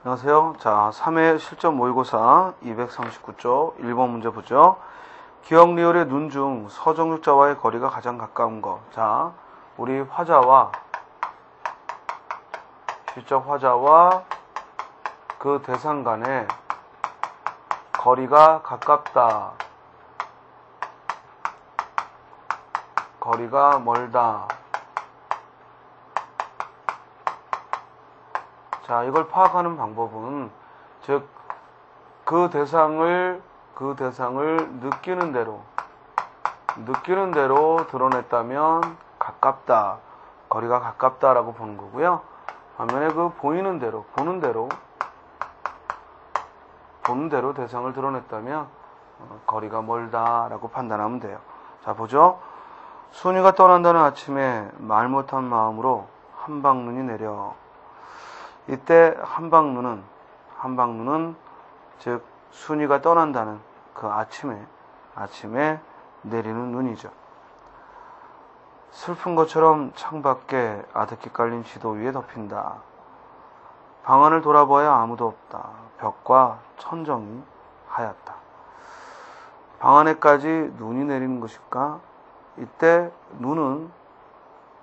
안녕하세요. 자, 3회 실전 모의고사 239쪽 1번 문제 보죠. 기억 리을의 눈 중 서정육자와의 거리가 가장 가까운 거. 자, 우리 화자와 시적 화자와 그 대상 간의 거리가 가깝다. 거리가 멀다. 자, 이걸 파악하는 방법은, 즉, 그 대상을 느끼는 대로 드러냈다면 가깝다. 거리가 가깝다라고 보는 거고요. 반면에 그 보는 대로 대상을 드러냈다면 거리가 멀다라고 판단하면 돼요. 자, 보죠. 순이가 떠난다는 아침에 말 못한 마음으로 한방눈이 내려. 이때 한방눈은 즉 순이가 떠난다는 그 아침에 내리는 눈이죠. 슬픈 것처럼 창밖에 아득히 깔린 지도 위에 덮인다. 방 안을 돌아봐야 아무도 없다. 벽과 천정이 하얗다. 방 안에까지 눈이 내리는 것일까? 이때 눈은,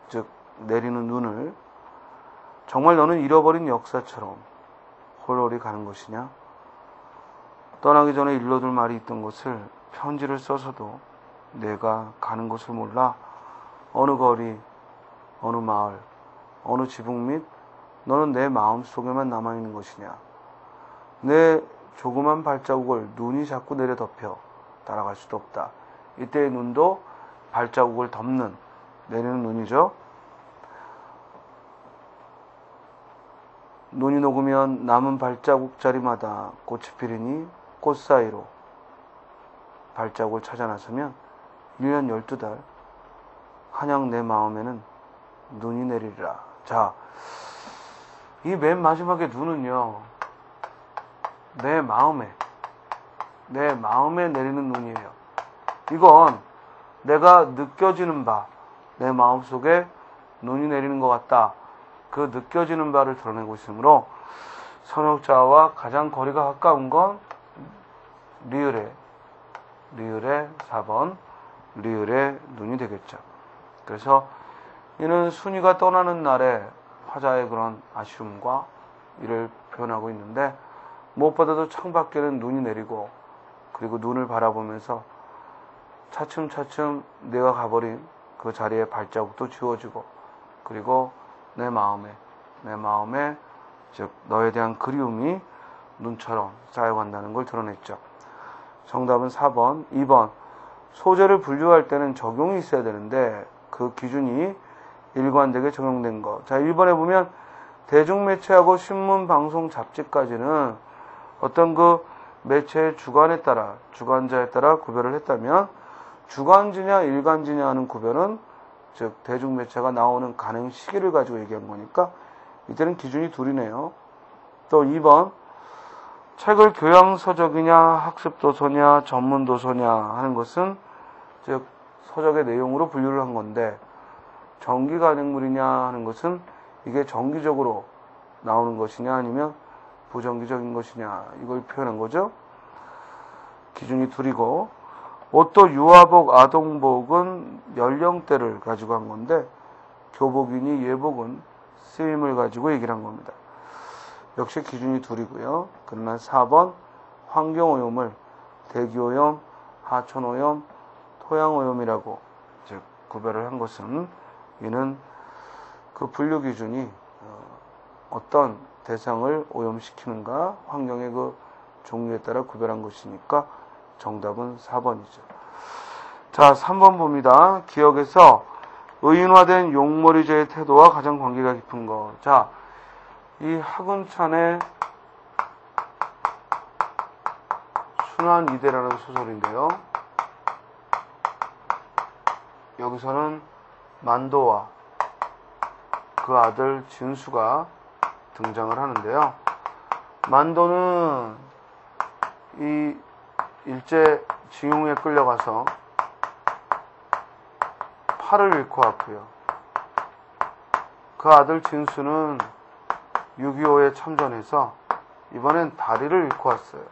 즉 내리는 눈을 정말 너는 잃어버린 역사처럼 홀홀히 가는 것이냐? 떠나기 전에 일러둘 말이 있던 것을 편지를 써서도 내가 가는 곳을 몰라. 어느 거리, 어느 마을, 어느 지붕 밑 너는 내 마음 속에만 남아있는 것이냐? 내 조그만 발자국을 눈이 자꾸 내려 덮여 따라갈 수도 없다. 이때의 눈도 발자국을 덮는, 내리는 눈이죠. 눈이 녹으면 남은 발자국자리마다 꽃이 피리니 꽃 사이로 발자국을 찾아 나서면 1년 12달 한양 내 마음에는 눈이 내리리라. 자, 이 맨 마지막에 눈은요, 내 마음에 내리는 눈이에요. 이건 내가 느껴지는 바, 내 마음속에 눈이 내리는 것 같다. 그 느껴지는 바를 드러내고 있으므로 선역자와 가장 거리가 가까운 건 리을의 4번 리을의 눈이 되겠죠. 그래서 이는 순이가 떠나는 날에 화자의 그런 아쉬움과 이를 표현하고 있는데, 무엇보다도 창밖에는 눈이 내리고, 그리고 눈을 바라보면서 차츰차츰 내가 가버린 그 자리에 발자국도 지워지고, 그리고 내 마음에 즉 너에 대한 그리움이 눈처럼 쌓여간다는 걸 드러냈죠. 정답은 4번. 2번. 소재를 분류할 때는 적용이 있어야 되는데 그 기준이 일관되게 적용된 거. 자, 1번에 보면 대중매체하고 신문, 방송, 잡지까지는 어떤 그 매체의 주관자에 따라 구별을 했다면, 주관지냐 일간지냐 하는 구별은 즉 대중매체가 나오는 간행 시기를 가지고 얘기한 거니까 이때는 기준이 둘이네요. 또 2번. 책을 교양서적이냐 학습도서냐 전문도서냐 하는 것은 즉 서적의 내용으로 분류를 한 건데, 정기간행물이냐 하는 것은 이게 정기적으로 나오는 것이냐 아니면 부정기적인 것이냐, 이걸 표현한 거죠. 기준이 둘이고, 옷도 유아복, 아동복은 연령대를 가지고 한 건데, 교복이니 예복은 쓰임을 가지고 얘기를 한 겁니다. 역시 기준이 둘이고요. 그러나 4번 환경오염을 대기오염, 하천오염, 토양오염이라고 즉 구별을 한 것은, 이는 그 분류 기준이 어떤 대상을 오염시키는가, 환경의 그 종류에 따라 구별한 것이니까 정답은 4번이죠. 자, 3번 봅니다. 기억에서 의인화된 용머리제의 태도와 가장 관계가 깊은 것. 자, 이 하근찬의 순환이대라는 소설인데요. 여기서는 만도와 그 아들 진수가 등장을 하는데요. 만도는 이 일제 징용에 끌려가서 팔을 잃고 왔고요. 그 아들 진수는 6.25에 참전해서 이번엔 다리를 잃고 왔어요.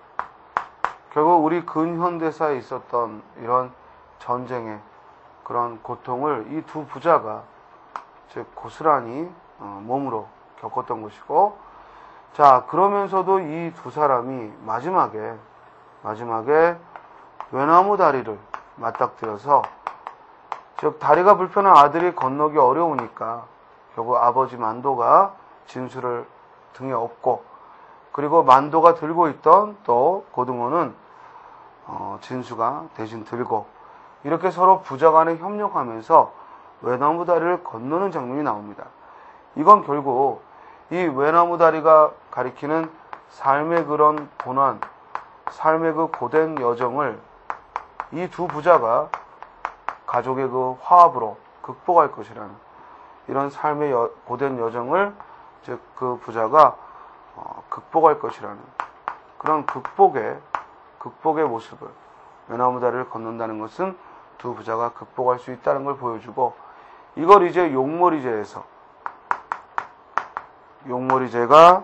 결국 우리 근현대사에 있었던 이런 전쟁의 그런 고통을 이 두 부자가 즉 고스란히 몸으로 겪었던 것이고, 자, 그러면서도 이 두 사람이 마지막에 외나무 다리를 맞닥뜨려서, 즉 다리가 불편한 아들이 건너기 어려우니까 결국 아버지 만도가 진수를 등에 업고, 그리고 만도가 들고 있던 또 고등어는 진수가 대신 들고, 이렇게 서로 부자 간에 협력하면서 외나무 다리를 건너는 장면이 나옵니다. 이건 결국 이 외나무 다리가 가리키는 삶의 그런 고난, 삶의 그 고된 여정을 이 두 부자가 가족의 그 화합으로 극복할 것이라는, 이런 삶의 고된 여정을 즉 그 부자가 극복할 것이라는 그런 극복의 모습을, 외나무 다리를 건넌다는 것은 두 부자가 극복할 수 있다는 걸 보여주고, 이걸 이제 용머리제가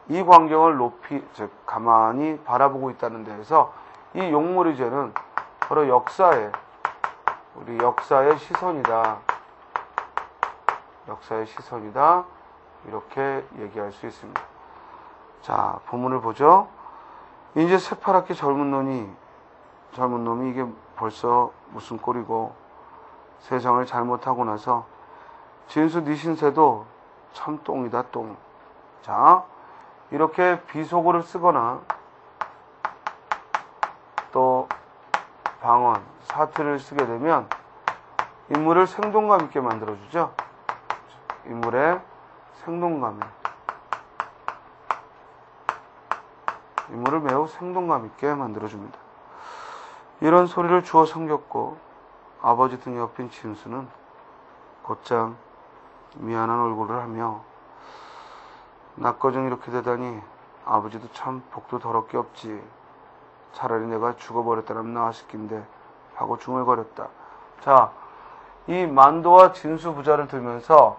이 광경을 높이, 즉 가만히 바라보고 있다는 데에서 이 용머리제는 바로 우리 역사의 시선이다. 이렇게 얘기할 수 있습니다. 자, 본문을 보죠. 이제 새파랗게 젊은 놈이 이게 벌써 무슨 꼴이고, 세상을 잘못하고 나서 진수 네 신세도 참 똥이다, 똥. 자, 이렇게 비속어를 쓰거나 또 방언, 사투를 쓰게 되면 인물을 생동감 있게 만들어주죠. 인물의 인물을 매우 생동감 있게 만들어줍니다. 이런 소리를 주워 섬겼고, 아버지 등에 업힌 진수는 곧장 미안한 얼굴을 하며, 나꺼정 이렇게 되다니 아버지도 참 복도 더럽게 없지. 차라리 내가 죽어버렸다면 나았을긴데 하고 중얼거렸다. 자, 이 만도와 진수 부자를 들면서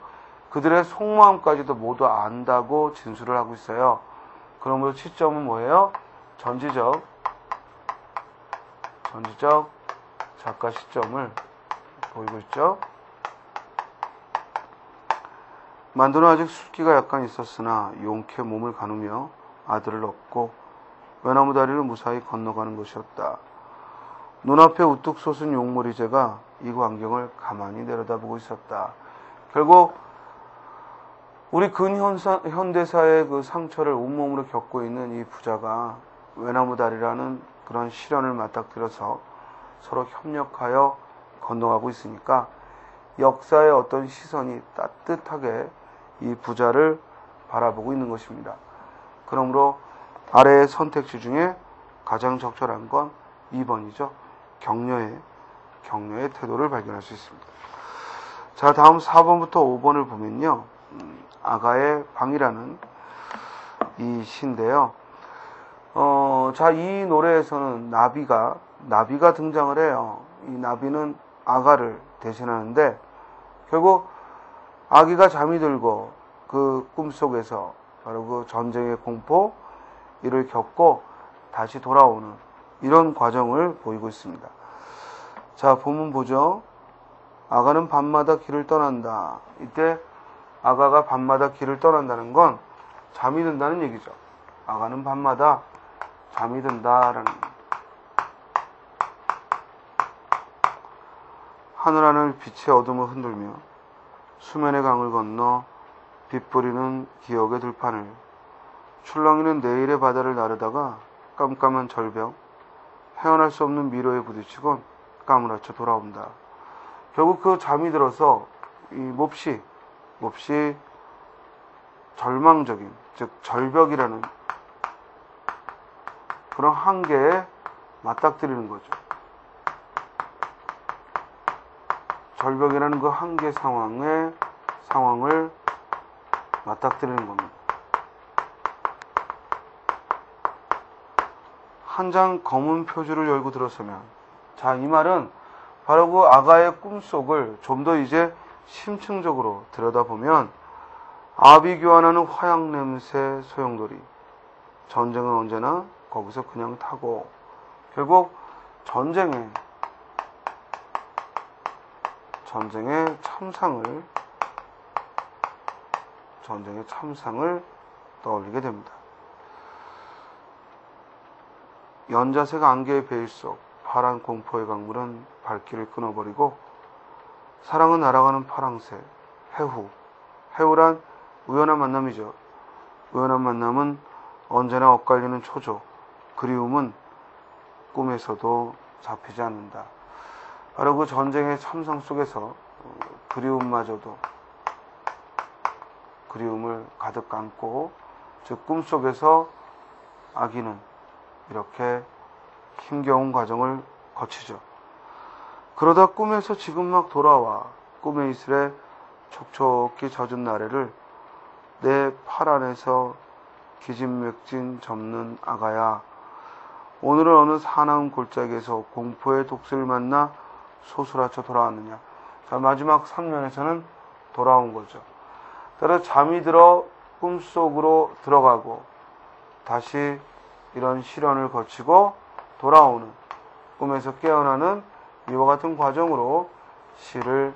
그들의 속마음까지도 모두 안다고 진술을 하고 있어요. 그러므로 시점은 뭐예요? 전지적 작가 시점을 보이고 있죠. 만도는 아직 술기가 약간 있었으나 용케 몸을 가누며 아들을 업고 외나무 다리를 무사히 건너가는 것이었다. 눈앞에 우뚝 솟은 용머리제가 이 광경을 가만히 내려다보고 있었다. 결국 우리 근현대사의 그 상처를 온몸으로 겪고 있는 이 부자가 외나무 다리라는 그런 시련을 맞닥뜨려서 서로 협력하여 건너가고 있으니까 역사의 어떤 시선이 따뜻하게 이 부자를 바라보고 있는 것입니다. 그러므로 아래의 선택지 중에 가장 적절한 건 2번이죠. 격려의 태도를 발견할 수 있습니다. 자, 다음 4번부터 5번을 보면요. 아가의 방이라는 이 시인데요. 자, 이 노래에서는 나비가 등장을 해요. 이 나비는 아가를 대신하는데, 결국 아기가 잠이 들고 그 꿈속에서 바로 그 전쟁의 공포, 이를 겪고 다시 돌아오는 이런 과정을 보이고 있습니다. 자, 본문 보죠. 아가는 밤마다 길을 떠난다. 이때 아가가 밤마다 길을 떠난다는 건 잠이 든다는 얘기죠. 아가는 밤마다 잠이 든다라는. 하늘하늘 빛의 어둠을 흔들며 수면의 강을 건너 빛부리는 기억의 들판을, 출렁이는 내일의 바다를 나르다가 깜깜한 절벽, 헤어날 수 없는 미로에 부딪히곤 까무라쳐 돌아온다. 결국 그 잠이 들어서 이 몹시 절망적인, 즉 절벽이라는 그런 한계에 맞닥뜨리는 거죠. 절벽이라는 그 한계 상황을 맞닥뜨리는 겁니다. 한 장 검은 표지를 열고 들어서면, 자, 이 말은 바로 그 아가의 꿈속을 좀 더 이제 심층적으로 들여다보면 아비 교환하는 화약 냄새 소용돌이. 전쟁은 언제나 거기서 그냥 타고 결국 전쟁의 참상을 떠올리게 됩니다. 연자색 안개의 베일 속 파란 공포의 강물은 발길을 끊어버리고 사랑은 날아가는 파랑새 해후란 우연한 만남이죠. 우연한 만남은 언제나 엇갈리는 초조, 그리움은 꿈에서도 잡히지 않는다. 바로 그 전쟁의 참상 속에서 그리움마저도 그리움을 가득 안고 즉 꿈속에서 아기는 이렇게 힘겨운 과정을 거치죠. 그러다 꿈에서 지금 막 돌아와 꿈의 이슬에 촉촉히 젖은 나래를 내 팔 안에서 기진맥진 접는 아가야. 오늘은 어느 사나운 골짜기에서 공포의 독수리를 만나 소스라쳐 돌아왔느냐. 자, 마지막 3면에서는 돌아온 거죠. 따라서 잠이 들어 꿈속으로 들어가고 다시 이런 시련을 거치고 돌아오는 꿈에서 깨어나는 이와 같은 과정으로 시를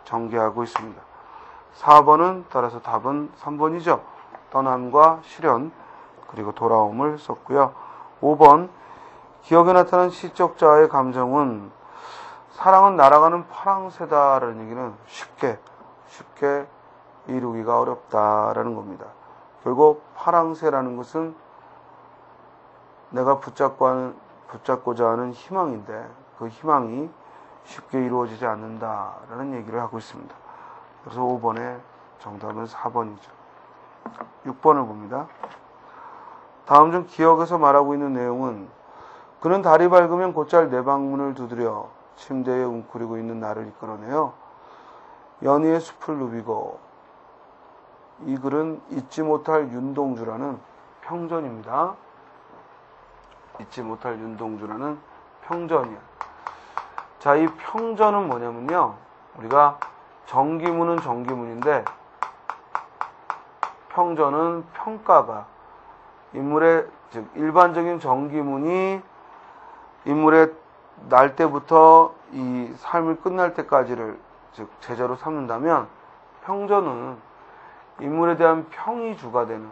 전개하고 있습니다. 4번은 따라서 답은 3번이죠. 떠남과 시련 그리고 돌아옴을 썼고요. 5번 기억에 나타난 시적 자의 감정은 사랑은 날아가는 파랑새다라는 얘기는 쉽게 이루기가 어렵다라는 겁니다. 결국 파랑새라는 것은 내가 붙잡고자 하는 희망인데 그 희망이 쉽게 이루어지지 않는다라는 얘기를 하고 있습니다. 그래서 5번의 정답은 4번이죠. 6번을 봅니다. 다음 중 기억에서 말하고 있는 내용은 그는 달이 밝으면 곧잘 내 방문을 두드려 침대에 웅크리고 있는 나를 이끌어내요. 연희의 숲을 누비고. 이 글은 잊지 못할 윤동주라는 평전입니다. 잊지 못할 윤동주라는 평전이에요. 자, 이 평전은 뭐냐면요. 우리가 정기문은 정기문인데 평전은 평가가 인물의 즉 일반적인 정기문이 인물의 날 때부터 이 삶을 끝날 때까지를 즉 제자로 삼는다면 평전은 인물에 대한 평이 주가 되는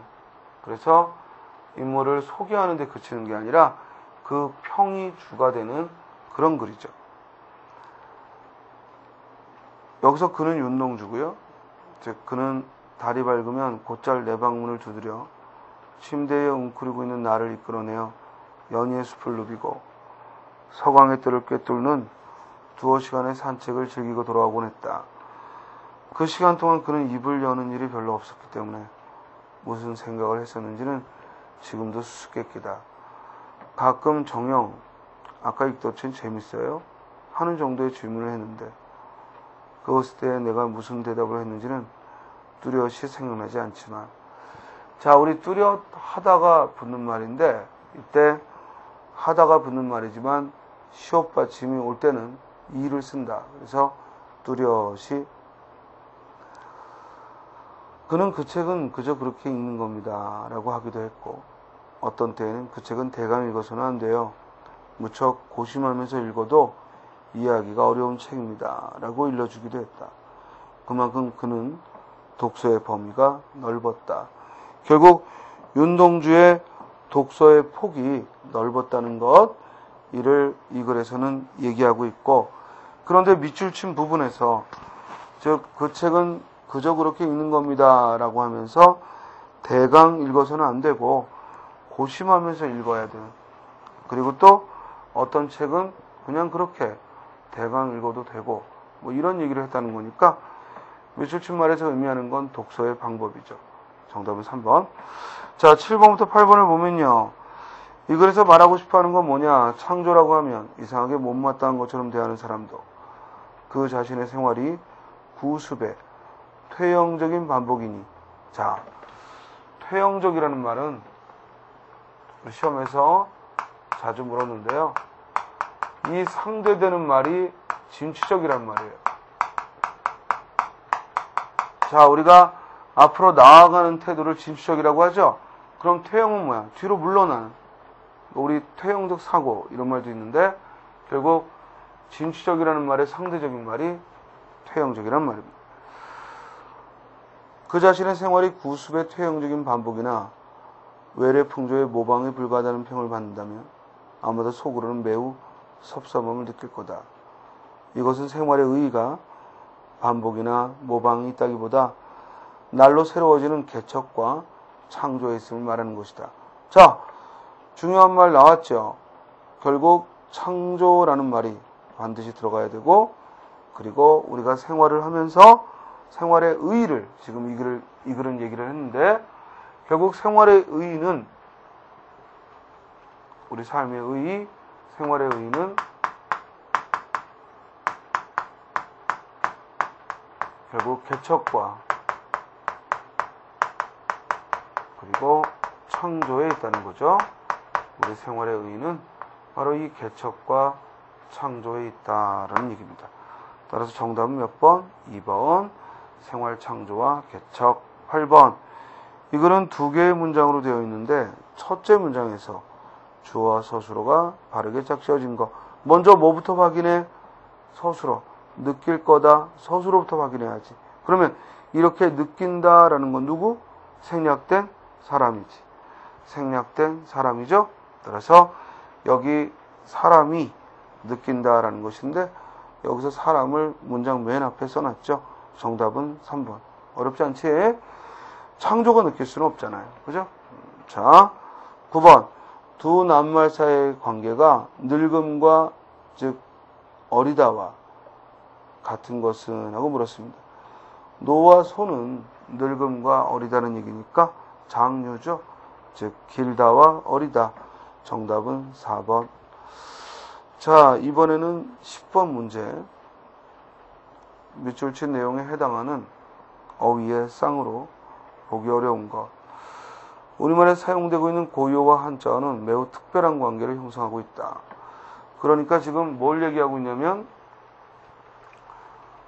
그래서 인물을 소개하는 데 그치는 게 아니라 그 평이 주가 되는 그런 글이죠. 여기서 그는 윤동주고요. 즉 그는 달이 밝으면 곧잘 내 방문을 두드려 침대에 웅크리고 있는 나를 이끌어내어 연희의 숲을 누비고 서광의 뜰을 꿰뚫는 두어 시간의 산책을 즐기고 돌아오곤 했다. 그 시간 동안 그는 입을 여는 일이 별로 없었기 때문에 무슨 생각을 했었는지는 지금도 수수께끼다. 가끔 정영, 아까 읽었던 재밌어요? 하는 정도의 질문을 했는데 그것에 대해 내가 무슨 대답을 했는지는 뚜렷이 생각나지 않지만 자, 우리 뚜렷 하다가 붙는 말인데 이때 하다가 붙는 말이지만 시옷 받침이 올 때는 이를 쓴다. 그래서 뚜렷이 그는 그 책은 그저 그렇게 읽는 겁니다. 라고 하기도 했고 어떤 때에는 그 책은 대강 읽어서는 안 돼요. 무척 고심하면서 읽어도 이해하기가 어려운 책입니다. 라고 일러주기도 했다. 그만큼 그는 독서의 범위가 넓었다. 결국 윤동주의 독서의 폭이 넓었다는 것 이를 이 글에서는 얘기하고 있고 그런데 밑줄 친 부분에서 즉 그 책은 그저 그렇게 읽는 겁니다. 라고 하면서 대강 읽어서는 안 되고 고심하면서 읽어야 돼요. 그리고 또 어떤 책은 그냥 그렇게 대강 읽어도 되고 뭐 이런 얘기를 했다는 거니까 밑줄 친 말에서 의미하는 건 독서의 방법이죠. 정답은 3번. 자, 7번부터 8번을 보면요. 이 글에서 말하고 싶어 하는 건 뭐냐. 창조라고 하면 이상하게 못마땅한 것처럼 대하는 사람도 그 자신의 생활이 구습의 퇴영적인 반복이니. 자, 퇴영적이라는 말은 시험에서 자주 물었는데요. 이 상대되는 말이 진취적이란 말이에요. 자, 우리가 앞으로 나아가는 태도를 진취적이라고 하죠. 그럼 퇴형은 뭐야? 뒤로 물러나는. 우리 퇴형적 사고 이런 말도 있는데 결국 진취적이라는 말의 상대적인 말이 퇴형적이라는 말입니다. 그 자신의 생활이 구습의 퇴형적인 반복이나 외래 풍조의 모방에 불과하다는 평을 받는다면 아마도 속으로는 매우 섭섭함을 느낄 거다. 이것은 생활의 의의가 반복이나 모방이 있다기보다 날로 새로워지는 개척과 창조에 있음을 말하는 것이다. 자, 중요한 말 나왔죠. 결국 창조라는 말이 반드시 들어가야 되고, 그리고 우리가 생활을 하면서 생활의 의의를, 지금 이 글은 얘기를 했는데, 결국 생활의 의의는, 우리 삶의 의의, 생활의 의의는 결국 개척과 그리고 창조에 있다는 거죠. 우리 생활의 의의는 바로 이 개척과 창조에 있다라는 얘기입니다. 따라서 정답은 몇 번? 2번 생활 창조와 개척. 8번 이거는 두 개의 문장으로 되어 있는데 첫째 문장에서 주어와 서술어가 바르게 짝지어진 거. 먼저 뭐부터 확인해? 서술어. 느낄 거다. 서술어부터 확인해야지. 그러면 이렇게 느낀다라는 건 누구? 생략된 사람이지. 생략된 사람이죠. 따라서 여기 사람이 느낀다라는 것인데 여기서 사람을 문장 맨 앞에 써놨죠. 정답은 3번. 어렵지 않지? 창조가 느낄 수는 없잖아요. 그죠? 자, 9번. 두 낱말 사이의 관계가 늙음과 즉 어리다와 같은 것은? 하고 물었습니다. 노와 소는 늙음과 어리다는 얘기니까 장유죠. 즉 길다와 어리다. 정답은 4번. 자, 이번에는 10번 문제. 밑줄 친 내용에 해당하는 어휘의 쌍으로 보기 어려운 것. 우리말에 사용되고 있는 고유어와 한자어는 매우 특별한 관계를 형성하고 있다. 그러니까 지금 뭘 얘기하고 있냐면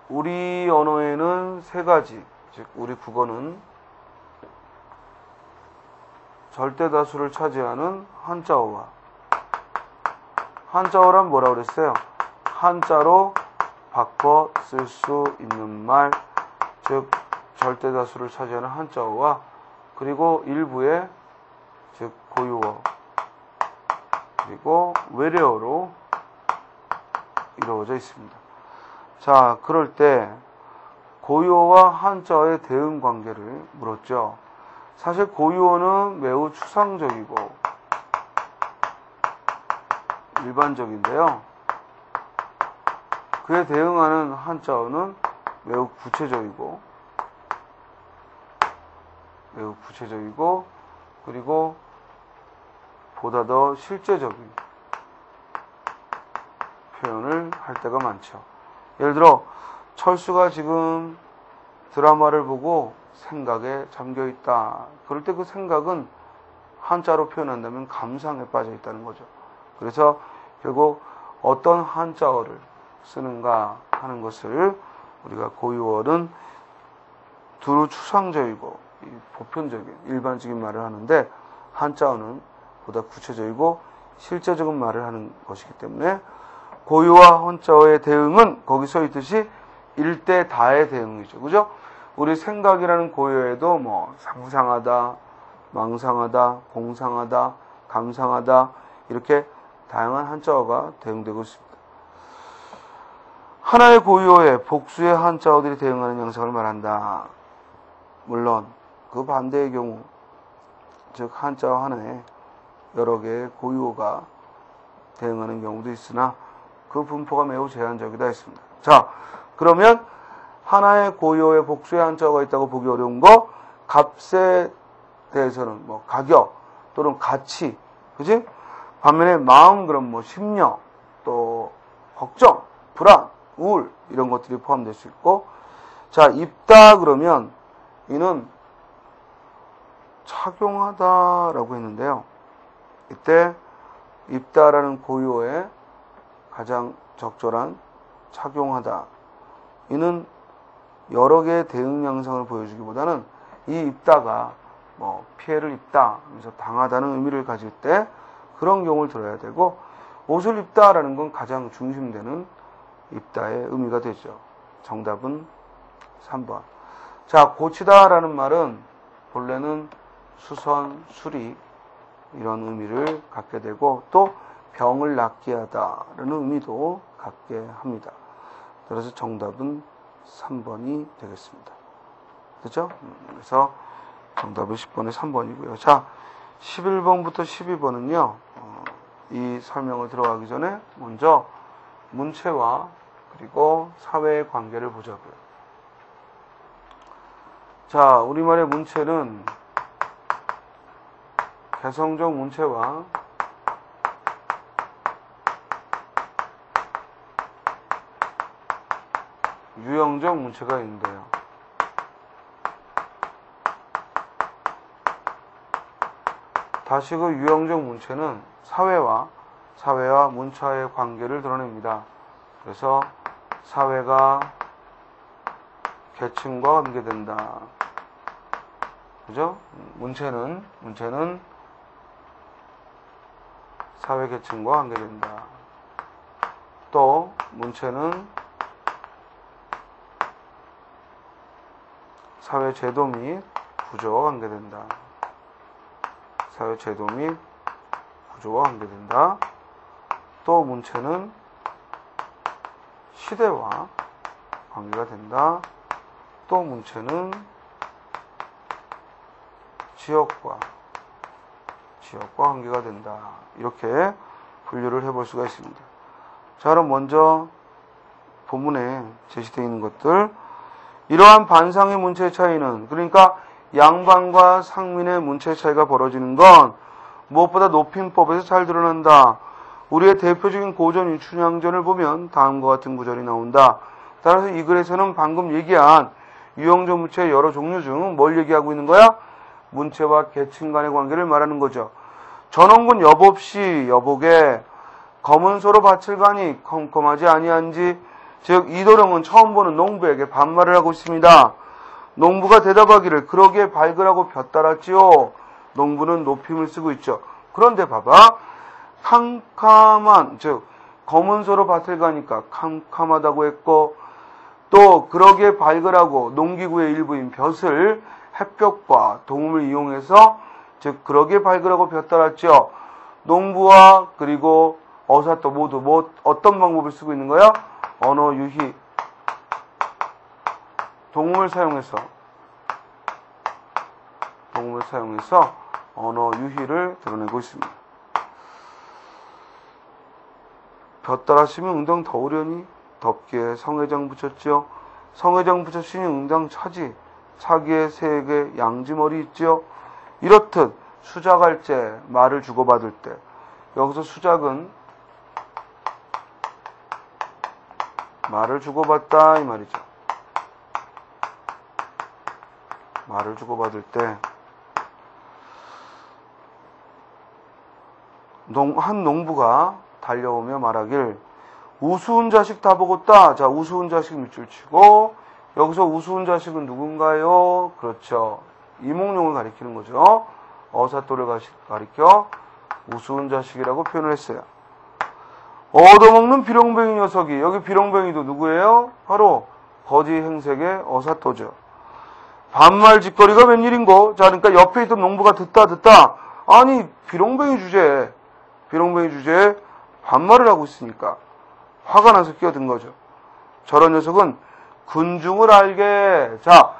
우리 언어에는 세 가지, 즉 우리 국어는 절대다수를 차지하는 한자어와 한자어란 뭐라고 그랬어요? 한자로 바꿔 쓸 수 있는 말, 즉 절대다수를 차지하는 한자어와 그리고 일부의 즉 고유어 그리고 외래어로 이루어져 있습니다. 자, 그럴 때 고유어와 한자어의 대응 관계를 물었죠. 사실 고유어는 매우 추상적이고 일반적인데요. 그에 대응하는 한자어는 매우 구체적이고 그리고 보다 더 실제적인 표현을 할 때가 많죠. 예를 들어 철수가 지금 드라마를 보고 생각에 잠겨 있다. 그럴 때 그 생각은 한자로 표현한다면 감상에 빠져 있다는 거죠. 그래서 결국 어떤 한자어를 쓰는가 하는 것을 우리가 고유어는 두루 추상적이고 보편적인 일반적인 말을 하는데 한자어는 보다 구체적이고 실제적인 말을 하는 것이기 때문에 고유와 한자어의 대응은 거기 써 있듯이 일대 다의 대응이죠. 그죠? 우리 생각이라는 고유에도 뭐 상상하다, 망상하다, 공상하다, 감상하다 이렇게 다양한 한자어가 대응되고 있습니다. 하나의 고유어에 복수의 한자어들이 대응하는 양상을 말한다. 물론 그 반대의 경우 즉 한자어 하나에 여러 개의 고유어가 대응하는 경우도 있으나 그 분포가 매우 제한적이다 했습니다. 자, 그러면 하나의 고유어에 복수의 한자어가 있다고 보기 어려운 거 값에 대해서는 뭐 가격 또는 가치, 그지? 반면에 마음 그럼 뭐 심려 또 걱정, 불안, 우울 이런 것들이 포함될 수 있고 자, 입다 그러면 이는 착용하다라고 했는데요. 이때 입다라는 고유어에 가장 적절한 착용하다. 이는 여러 개의 대응 양상을 보여주기보다는 이 입다가 뭐 피해를 입다, 그래서 당하다는 의미를 가질 때 그런 경우를 들어야 되고, 옷을 입다라는 건 가장 중심되는 입다의 의미가 되죠. 정답은 3번. 자, 고치다라는 말은 본래는 수선, 수리 이런 의미를 갖게 되고, 또 병을 낫게 하다라는 의미도 갖게 합니다. 그래서 정답은 3번이 되겠습니다. 그죠? 그래서 정답은 10번에 3번이고요. 자, 11번부터 12번은요, 이 설명을 들어가기 전에 먼저 문체와 그리고 사회의 관계를 보자고요. 자, 우리말의 문체는 개성적 문체와 유형적 문체가 있는데요. 다시 그 유형적 문체는 사회와 문체의 관계를 드러냅니다. 그래서 사회가 계층과 관계된다. 그죠? 문체는 사회 계층과 관계된다. 또 문체는 사회 제도 및 구조와 관계된다. 사회 제도 및 구조와 관계된다. 또 문체는 시대와 관계가 된다. 또 문체는 지역과 관계가 된다. 이렇게 분류를 해볼 수가 있습니다. 자, 그럼 먼저 본문에 제시되어 있는 것들, 이러한 반상의 문체의 차이는, 그러니까 양반과 상민의 문체의 차이가 벌어지는 건 무엇보다 높임법에서 잘 드러난다. 우리의 대표적인 고전 춘향전을 보면 다음과 같은 구절이 나온다. 따라서 이 글에서는 방금 얘기한 유형적 문체의 여러 종류 중 뭘 얘기하고 있는 거야? 문체와 계층 간의 관계를 말하는 거죠. 전원군 여봅시 여복에 검은소로 밭을 가니 컴컴하지 아니한지, 즉 이도령은 처음 보는 농부에게 반말을 하고 있습니다. 농부가 대답하기를 그러기에 발그라고 볕 달았지요. 농부는 높임을 쓰고 있죠. 그런데 봐봐, 캄캄한, 즉 검은소로 밭을 가니까 캄캄하다고 했고, 또 그러기에 발그라고 농기구의 일부인 볕을 햇볕과 동음을 이용해서, 즉 그러기에 발그라고 볕 달았죠. 농부와 그리고 어사또 모두 어떤 방법을 쓰고 있는 거야? 언어 유희, 동음을 사용해서 언어 유희를 드러내고 있습니다. 볕 달았으면 응당 더우려니 덥기에 성회장 붙였지요. 성회장 붙였으니 응당 차지, 차기에 새에게 양지머리 있지요. 이렇듯 수작할 때, 말을 주고받을 때, 여기서 수작은 말을 주고받다 이 말이죠. 말을 주고받을 때 한 농부가 달려오며 말하길 우스운 자식 다 보겠다. 자, 우스운 자식 밑줄 치고, 여기서 우스운 자식은 누군가요? 그렇죠. 이몽룡을 가리키는 거죠. 어사또를 가리켜 우스운 자식이라고 표현을 했어요. 얻어먹는 비룡뱅이 녀석이, 여기 비룡뱅이도 누구예요? 바로 거지 행색의 어사또죠. 반말 짓거리가 웬일인고? 자, 그러니까 옆에 있던 농부가 듣다 아니 비룡뱅이 주제에 반말을 하고 있으니까 화가 나서 끼어든 거죠. 저런 녀석은 군중을 알게. 자,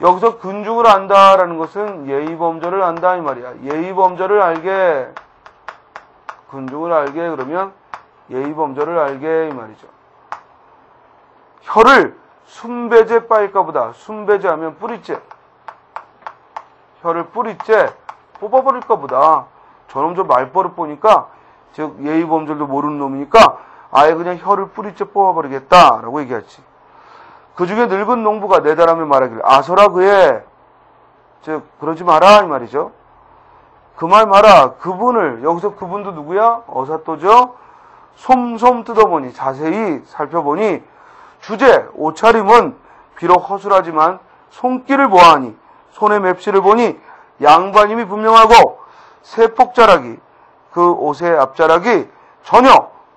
여기서 군중을 안다라는 것은 예의범절을 안다 이 말이야. 예의범절을 알게, 군중을 알게 그러면 예의범절을 알게 이 말이죠. 혀를 순배제 빠일까 보다. 순배제 하면 뿌리째. 혀를 뿌리째 뽑아버릴까 보다. 저놈 저 말버릇 보니까, 즉 예의범절도 모르는 놈이니까 아예 그냥 혀를 뿌리째 뽑아버리겠다라고 얘기하지. 그 중에 늙은 농부가 내달하며 말하기를 아서라 그에, 즉 그러지 마라 이 말이죠. 그 말 마라. 그분을, 여기서 그분도 누구야? 어사또죠. 솜솜 뜯어보니, 자세히 살펴보니 주제, 옷차림은 비록 허술하지만 손길을 보아하니, 손에 맵시를 보니 양반임이 분명하고 세폭자락이 그 옷의 앞자락이 전혀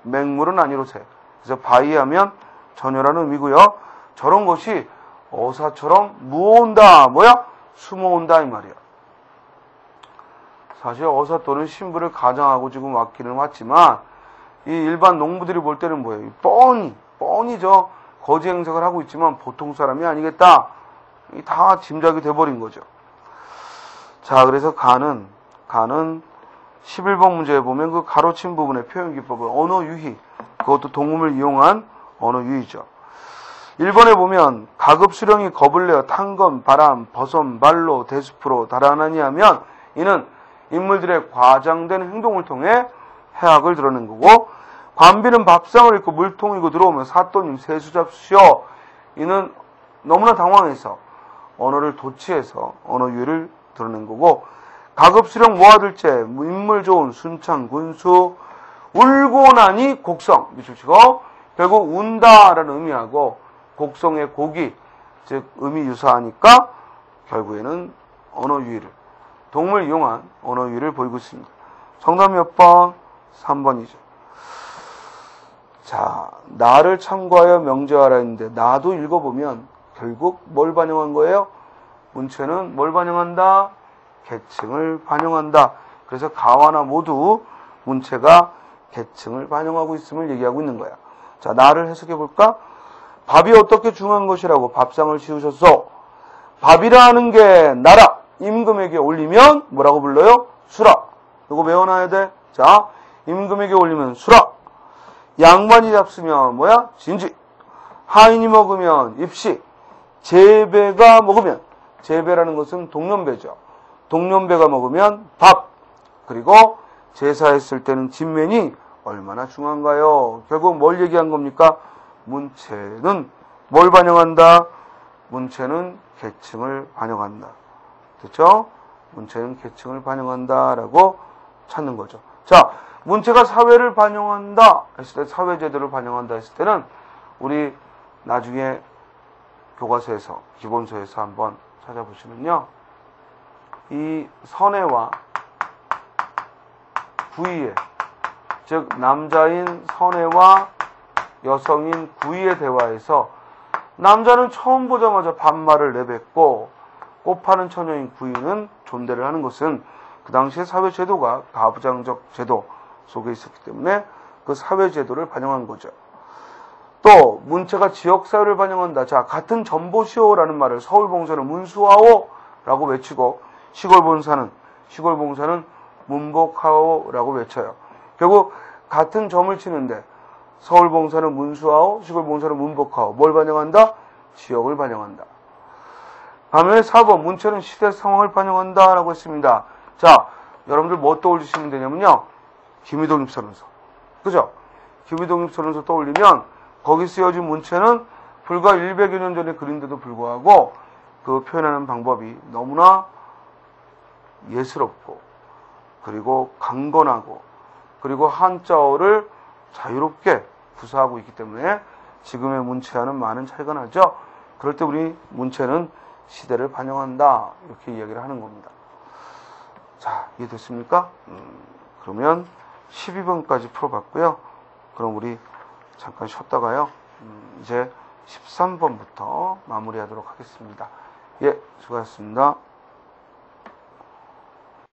맹물은 아니로세. 그래서 바이하면 전혀라는 의미고요. 저런 것이 어사처럼 무어온다. 뭐야? 숨어온다 이 말이야. 사실 어사 또는 신부를 가장하고 지금 왔기는 왔지만 이 일반 농부들이 볼 때는 뭐예요? 뻔히 저 거지 행색을 하고 있지만 보통 사람이 아니겠다. 다 짐작이 돼버린 거죠. 자, 그래서 가는 11번 문제에 보면 그 가로친 부분의 표현 기법은 언어 유희, 그것도 동음을 이용한 언어 유희죠. 1번에 보면 가급 수령이 겁을 내어 탄건, 바람, 버선, 발로, 대수프로 달아나니 하면 이는 인물들의 과장된 행동을 통해 해악을 드러낸 거고, 관비는 밥상을 입고 물통이고 들어오면 사또님 세수 잡수시오. 이는 너무나 당황해서 언어를 도치해서 언어 유희를 드러낸 거고, 가급수령 모아들째 인물 좋은 순창 군수 울고 나니 곡성 미치고 결국 운다라는 의미하고 곡성의 곡이 즉 의미 유사하니까 결국에는 언어 유희를 동물 이용한 언어 유희를 보이고 있습니다. 정답 몇 번? 3번이죠. 자, 나를 참고하여 명제하라 했는데 나도 읽어보면 결국 뭘 반영한 거예요? 문체는 뭘 반영한다? 계층을 반영한다. 그래서 가와나 모두 문체가 계층을 반영하고 있음을 얘기하고 있는 거야. 자, 나를 해석해 볼까? 밥이 어떻게 중요한 것이라고 밥상을 치우셨어. 밥이라는 게 나라 임금에게 올리면 뭐라고 불러요? 수라. 이거 외워놔야 돼. 자, 임금에게 올리면 수라. 양반이 잡수면 뭐야? 진지. 하인이 먹으면 입시. 제배가 먹으면, 제배라는 것은 동년배죠. 동년배가 먹으면 밥. 그리고 제사했을 때는 진면이 얼마나 중요한가요? 결국 뭘 얘기한 겁니까? 문체는 뭘 반영한다? 문체는 계층을 반영한다. 됐죠? 문체는 계층을 반영한다라고 찾는 거죠. 자, 문체가 사회를 반영한다 했을 때, 사회제도를 반영한다 했을 때는 우리 나중에 교과서에서, 기본서에서 한번 찾아보시면요. 이 선혜와 구이의, 즉 남자인 선혜와 여성인 구이의 대화에서 남자는 처음 보자마자 반말을 내뱉고 꽃 파는 처녀인 구이는 존대를 하는 것은 그 당시의 사회제도가 가부장적 제도 속에 있었기 때문에 그 사회제도를 반영한 거죠. 또 문체가 지역사회를 반영한다. 자, 같은 전보시오라는 말을 서울봉사는 문수하오라고 외치고 시골봉사는 문복하오라고 외쳐요. 결국 같은 점을 치는데 서울봉사는 문수하오, 시골봉사는 문복하오. 뭘 반영한다? 지역을 반영한다. 반면에 4번 문체는 시대 상황을 반영한다라고 했습니다. 자, 여러분들 뭐 떠올리시면 되냐면요. 김희독립선언서. 그죠? 김희독립선언서 떠올리면 거기 쓰여진 문체는 불과 100여 년 전에 그린데도 불구하고 그 표현하는 방법이 너무나 예스럽고 그리고 강건하고 그리고 한자어를 자유롭게 구사하고 있기 때문에 지금의 문체와는 많은 차이가 나죠. 그럴 때 우리 문체는 시대를 반영한다 이렇게 이야기를 하는 겁니다. 자, 이해됐습니까? 그러면 12번까지 풀어봤고요. 그럼 우리 잠깐 쉬었다가요. 이제 13번부터 마무리하도록 하겠습니다. 예, 수고하셨습니다.